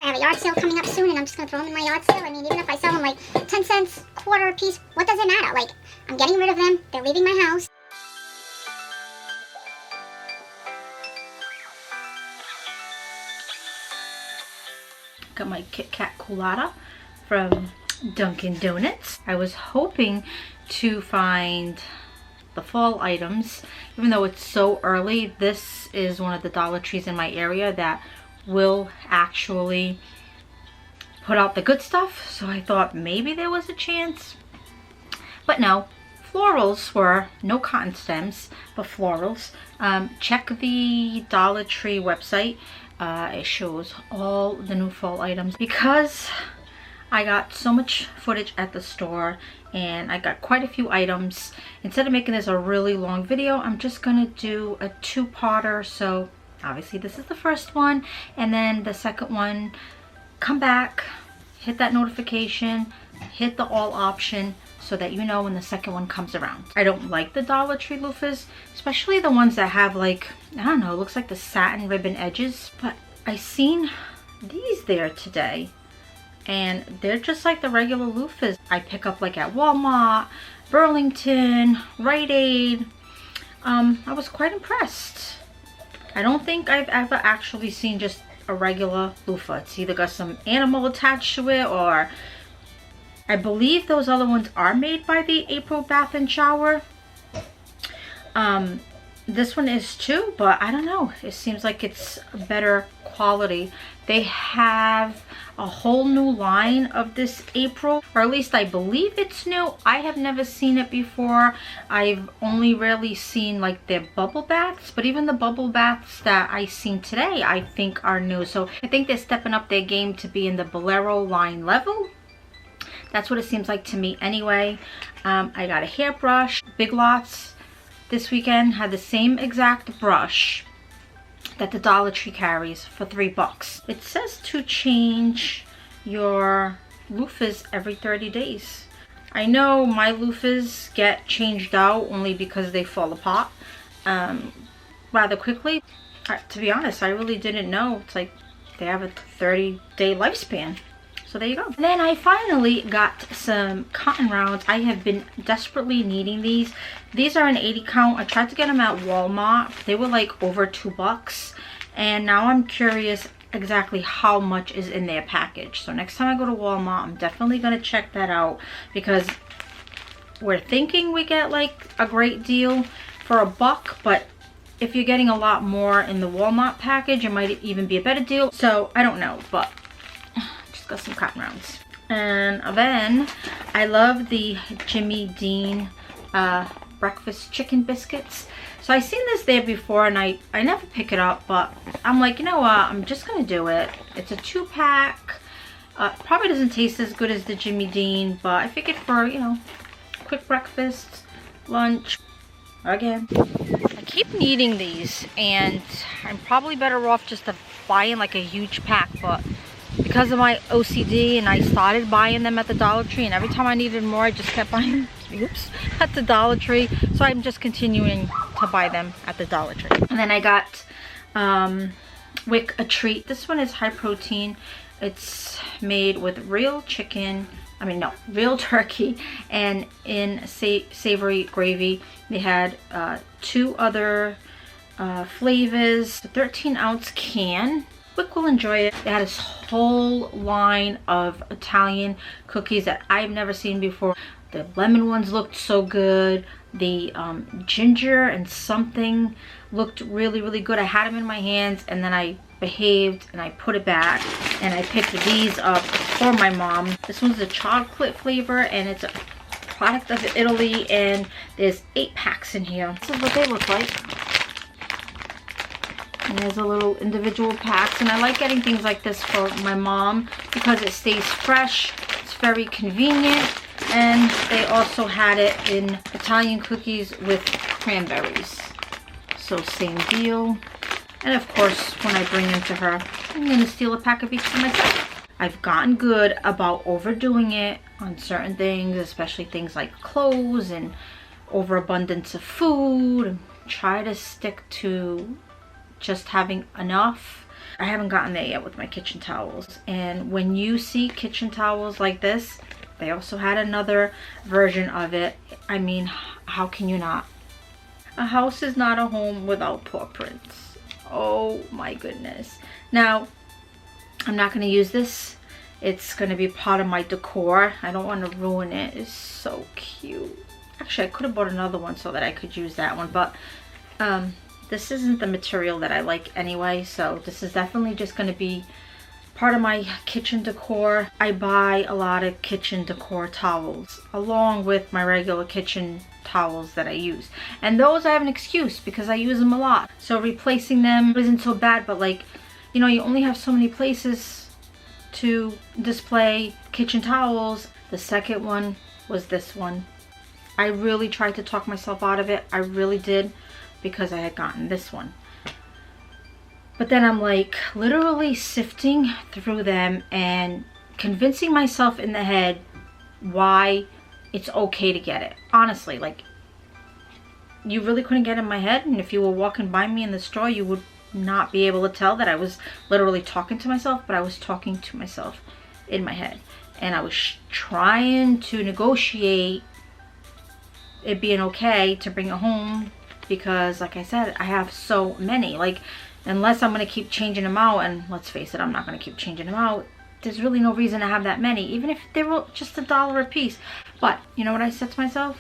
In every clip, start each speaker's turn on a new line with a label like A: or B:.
A: I have a yard sale coming up soon, and I'm just going to throw them in my yard sale. I mean, even if I sell them like 10 cents, quarter a piece, what does it matter? Like, I'm getting rid of them. They're leaving my house.
B: Got my Kit Kat Colada from Dunkin' Donuts. I was hoping to find the fall items, even though it's so early. This is one of the Dollar Trees in my area that will actually put out the good stuff, so I thought maybe there was a chance, but no. Florals were no cotton stems, but florals. Check the Dollar Tree website. It shows all the new fall items. Because I got so much footage at the store and I got quite a few items, instead of making this a really long video, I'm just gonna do a two-parter. So obviously this is the first one, and then the second one, come back, hit that notification, hit the all option, so that you know when the second one comes around. I don't like the Dollar Tree loofahs, especially the ones that have, like, I don't know, it looks like the satin ribbon edges, but I seen these there today and they're just like the regular loofahs I pick up like at Walmart, Burlington, Rite Aid. I was quite impressed. I don't think I've ever actually seen just a regular loofah. It's either got some animal attached to it, or I believe those other ones are made by the April Bath and Shower. This one is too, but I don't know. It seems like it's a better quality. They have a whole new line of this April, or at least I believe it's new. I have never seen it before. I've only rarely seen like their bubble baths, but even the bubble baths that I seen today I think are new. So I think they're stepping up their game to be in the Bolero line level. That's what it seems like to me anyway. I got a hairbrush. Big Lots this weekend had the same exact brush that the Dollar Tree carries for $3. It says to change your loofahs every 30 days. I know my loofahs get changed out only because they fall apart rather quickly. To be honest, I really didn't know. It's like they have a 30-day lifespan. So there you go. And then I finally got some cotton rounds. I have been desperately needing these. These are an 80 count. I tried to get them at Walmart. They were like over $2. And now I'm curious exactly how much is in their package. So next time I go to Walmart, I'm definitely going to check that out, because we're thinking we get like a great deal for $1, but if you're getting a lot more in the Walmart package, it might even be a better deal. So I don't know, but got some cotton rounds. And then I love the Jimmy Dean breakfast chicken biscuits. So I seen this there before and I never pick it up, but I'm like, you know what, I'm just gonna do it. It's a 2-pack. Probably doesn't taste as good as the Jimmy Dean, but I figured for, you know, quick breakfast, lunch. Again, I keep needing these and I'm probably better off just buying like a huge pack, but because of my OCD, and I started buying them at the Dollar Tree, and every time I needed more I just kept buying at the Dollar Tree, so I'm just continuing to buy them at the Dollar Tree. And then I got Wick a treat. This one is high protein. It's made with real chicken, real turkey, and in savory gravy. They had 2 other flavors. A 13-ounce can. Wick will enjoy it. They had this whole line of Italian cookies that I've never seen before. The lemon ones looked so good. The ginger and something looked really, really good. I had them in my hands and then I behaved and I put it back and I picked these up for my mom. This one's a chocolate flavor and it's a product of Italy, and there's 8 packs in here. This is what they look like. And there's a little individual packs, and I like getting things like this for my mom because it stays fresh, it's very convenient, and they also had it in Italian cookies with cranberries. So same deal. And of course, when I bring them to her, I'm going to steal a pack of each for myself. I've gotten good about overdoing it on certain things, especially things like clothes and overabundance of food. Try to stick to just having enough. I haven't gotten there yet with my kitchen towels. And when you see kitchen towels like this, they also had another version of it. I mean, how can you not? A house is not a home without paw prints. Oh my goodness. Now, I'm not going to use this. It's going to be part of my decor. I don't want to ruin it. It's so cute. Actually, I could have bought another one so that I could use that one, but this isn't the material that I like anyway, so this is definitely just going to be part of my kitchen decor. I buy a lot of kitchen decor towels along with my regular kitchen towels that I use, and those I have an excuse because I use them a lot, so replacing them isn't so bad. But like, you know, you only have so many places to display kitchen towels. The second one was this one. I really tried to talk myself out of it. I really did, because I had gotten this one. But then I'm like literally sifting through them and convincing myself in the head why it's okay to get it. Honestly, like, you really couldn't get in my head, and if you were walking by me in the store, you would not be able to tell that I was literally talking to myself, but I was talking to myself in my head. And I was trying to negotiate it being okay to bring it home, because like I said, I have so many. Like, unless I'm going to keep changing them out, and let's face it, I'm not going to keep changing them out, there's really no reason to have that many, even if they were just $1 a piece. But you know what I said to myself?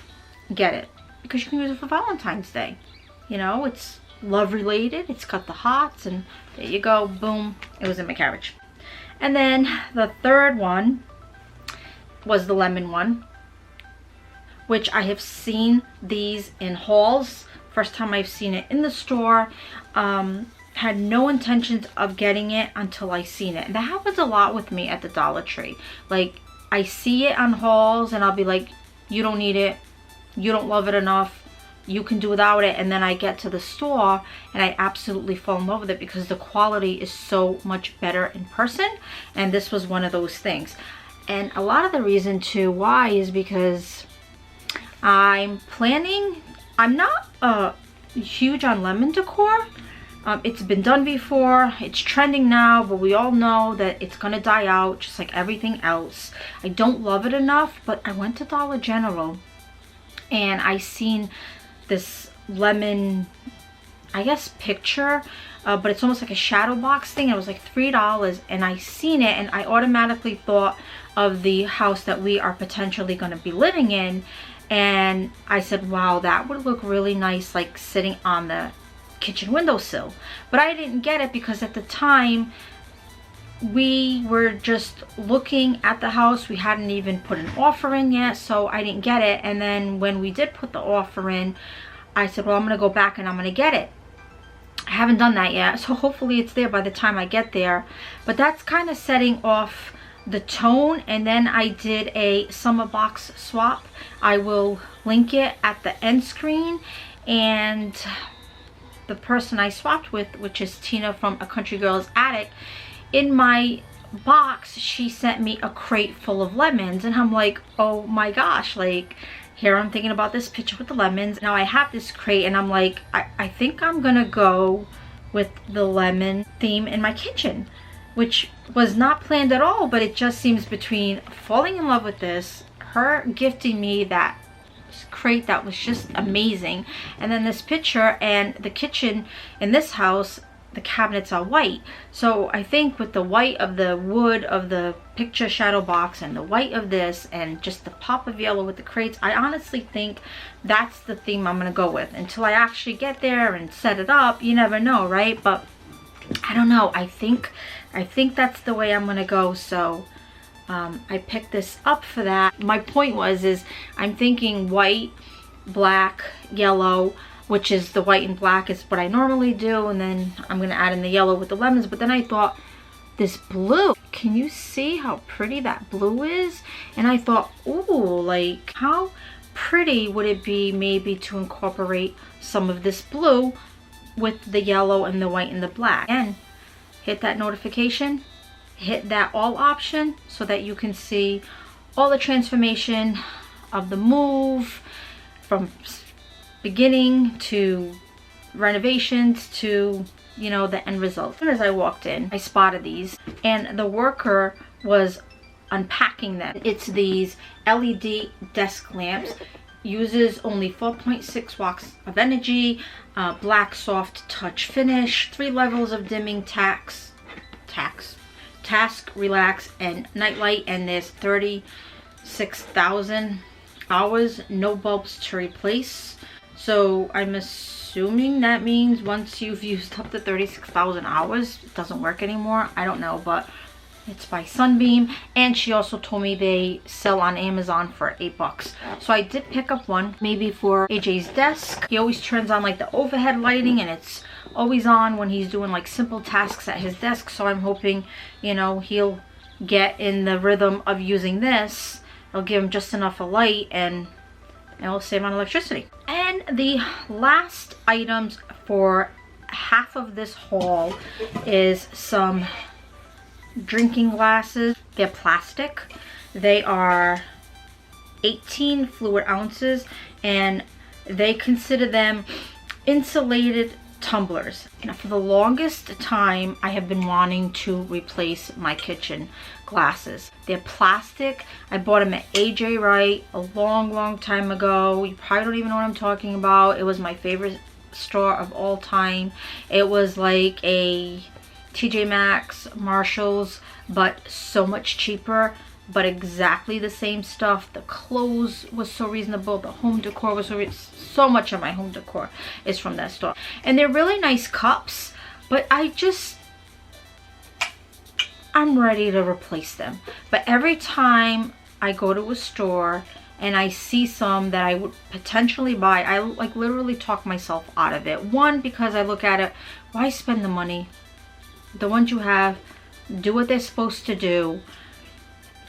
B: Get it, because you can use it for Valentine's Day. You know, it's love related, it's got the hearts, and there you go, boom, it was in my carriage. And then the third one was the lemon one, which I have seen these in hauls. First time I've seen it in the store. Had no intentions of getting it until I seen it. And that happens a lot with me at the Dollar Tree. Like, I see it on hauls and I'll be like, you don't need it, you don't love it enough, you can do without it. And then I get to the store and I absolutely fall in love with it because the quality is so much better in person. And this was one of those things. And a lot of the reason too why is because I'm not huge on lemon decor. It's been done before, it's trending now, but we all know that it's gonna die out just like everything else. I don't love it enough, but I went to Dollar General and I seen this lemon, I guess, picture, but it's almost like a shadow box thing. It was like $3, and I seen it and I automatically thought of the house that we are potentially going to be living in, and I said, wow, that would look really nice, like sitting on the kitchen windowsill. But I didn't get it because at the time we were just looking at the house. We hadn't even put an offer in yet, so I didn't get it. And then when we did put the offer in, I said, well, I'm gonna go back and I'm gonna get it. I haven't done that yet, so hopefully it's there by the time I get there. But that's kind of setting off the tone. And then I did a summer box swap. I will link it at the end screen. And the person I swapped with, which is Tina from A Country Girl's Attic, in my box she sent me a crate full of lemons, and I'm like, oh my gosh, like, here I'm thinking about this picture with the lemons. Now I have this crate and I'm like, I think I'm gonna go with the lemon theme in my kitchen, which was not planned at all, but it just seems between falling in love with this, her gifting me that crate that was just amazing, and then this picture, and the kitchen in this house, the cabinets are white. So I think with the white of the wood of the picture shadow box and the white of this and just the pop of yellow with the crates, I honestly think that's the theme I'm gonna go with. Until I actually get there and set it up, you never know, right? But I don't know, I think that's the way I'm gonna go. So I picked this up for that. My point is I'm thinking white, black, yellow, which is the white and black is what I normally do, and then I'm gonna add in the yellow with the lemons. But then I thought, this blue, can you see how pretty that blue is? And I thought, ooh, like, how pretty would it be maybe to incorporate some of this blue with the yellow and the white and the black. And hit that notification, hit that all option, so that you can see all the transformation of the move, from beginning to renovations to you know, the end result. As soon as I walked in, I spotted these, and the worker was unpacking them. It's these LED desk lamps. Uses only 4.6 watts of energy, black soft touch finish, 3 levels of dimming task, relax, and nightlight, and there's 36,000 hours, no bulbs to replace. So I'm assuming that means once you've used up to 36,000 hours, it doesn't work anymore. I don't know, but it's by Sunbeam, and she also told me they sell on Amazon for $8. So I did pick up one, maybe for AJ's desk. He always turns on like the overhead lighting, and it's always on when he's doing like simple tasks at his desk. So I'm hoping, you know, he'll get in the rhythm of using this. I'll give him just enough of light, and it'll save on electricity. And the last items for half of this haul is some drinking glasses. They're plastic. They are 18 fluid ounces, and they consider them insulated tumblers. Now, for the longest time, I have been wanting to replace my kitchen glasses. They're plastic. I bought them at AJ Wright a long time ago. You probably don't even know what I'm talking about. It was my favorite store of all time. It was like a TJ Maxx, Marshalls, but so much cheaper, but exactly the same stuff. The clothes was so reasonable. The home decor was so much of my home decor is from that store. And they're really nice cups, but I'm ready to replace them. But every time I go to a store and I see some that I would potentially buy, I like literally talk myself out of it. One, because I look at it, why spend the money? The ones you have do what they're supposed to do,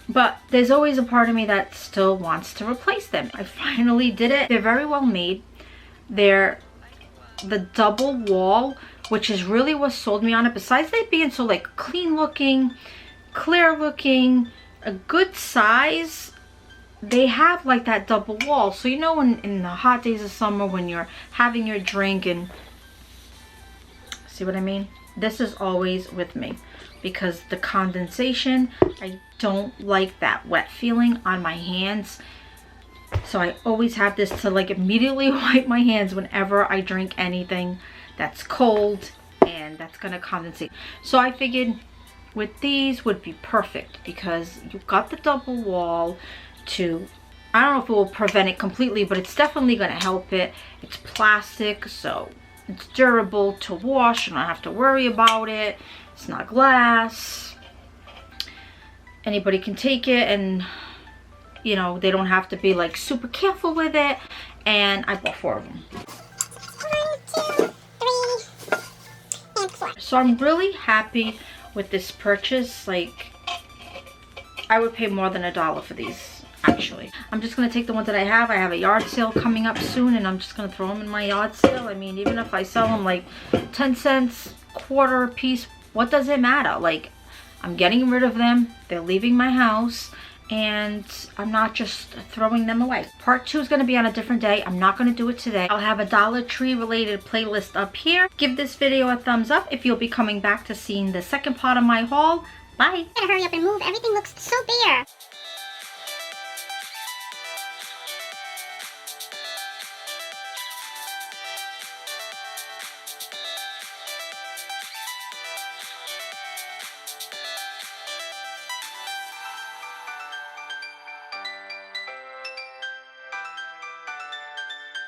B: but there's always a part of me that still wants to replace them. I finally did it. They're very well made. They're the double wall, which is really what sold me on it. Besides they being so like clean looking, clear looking, a good size, they have like that double wall. So you know, when in the hot days of summer, when you're having your drink, and see what I mean? This is always with me because the condensation, I don't like that wet feeling on my hands. So I always have this to like immediately wipe my hands whenever I drink anything that's cold and that's gonna condensate. So I figured with these would be perfect because you've got the double wall to, I don't know if it will prevent it completely, but it's definitely gonna help it. It's plastic, so it's durable to wash. I don't have to worry about it. It's not glass. Anybody can take it, and you know, they don't have to be like super careful with it. And I bought 4 of them.
A: 1, 2, 3, and 4.
B: So I'm really happy with this purchase. Like, I would pay more than $1 for these. Actually, I'm just gonna take the ones that I have. I have a yard sale coming up soon, and I'm just gonna throw them in my yard sale. I mean, even if I sell them like 10 cents, quarter a piece, what does it matter? Like, I'm getting rid of them. They're leaving my house, and I'm not just throwing them away. Part 2 is gonna be on a different day. I'm not gonna do it today. I'll have a Dollar Tree related playlist up here. Give this video a thumbs up if you'll be coming back to seeing the second part of my haul. Bye.
A: Gotta hurry up and move. Everything looks so bare.